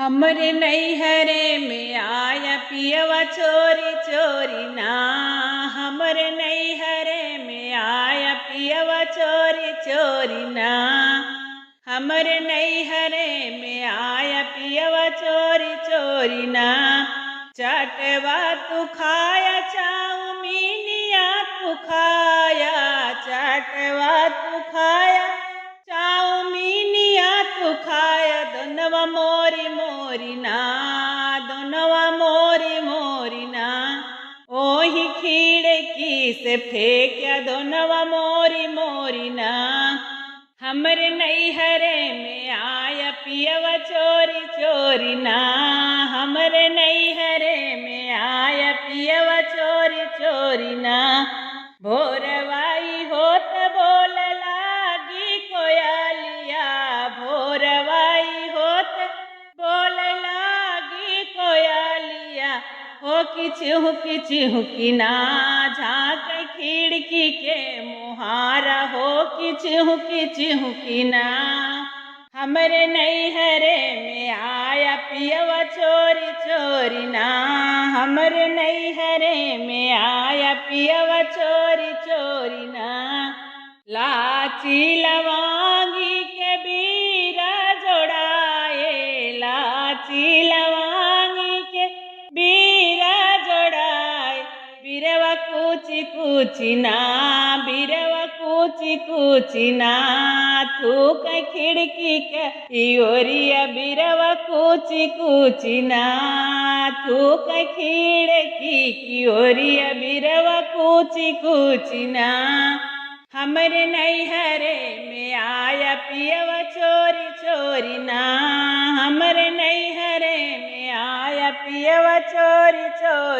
हमरे नैहरे में आया पियवा चोरी चोरी ना। हमरे नैहरे में आया पियवा चोरी चोरी ना। हमरे नैहरे में आया पियवा चोरी चोरी ना। चाटवा तू खाया चाउमीनिया तू खाया, चाटवा तू खाया चाउमीनिया तू खाया। दोनवा मोरी मोरी ना, दोनवा मोरी मोरी ना। ओही खिड़की से फेंका दोनवा मोरी मोरी ना। हमरे नैहरे में आया पियवा चोरी चोरी ना। हमरे नैहरे में आया पियवा चोरी चोरी ना। भोरवाई होत बोल लागी कोयलिया, भोरवाई होत बोल लागी कोयलिया। हो कि चिहुकी ना झाँक खिड़की के मुहारा। हो कि चिहुकी ना। हमरे नैहरे में आया पियवा चोरी चोरी ना। हमरे नैहरे में आया पियवा चोरी चोरी ना। लाची लवांगी के बीरा जोड़ाए, लाची लवांगी के बीरा जोड़ाए। बीरवा कूची कूची ना, बीरवा कूची कूची ना। थूक खिड़की के ओरिया बीरवा कूची कूची ना। थूक खिड़की की ओरिया बीरवा कूची कूची ना। हमरे नैहरे में आया पियवा चोरी चोरी ना। हमरे नैहरे में आया पियवा चोरी चोरी।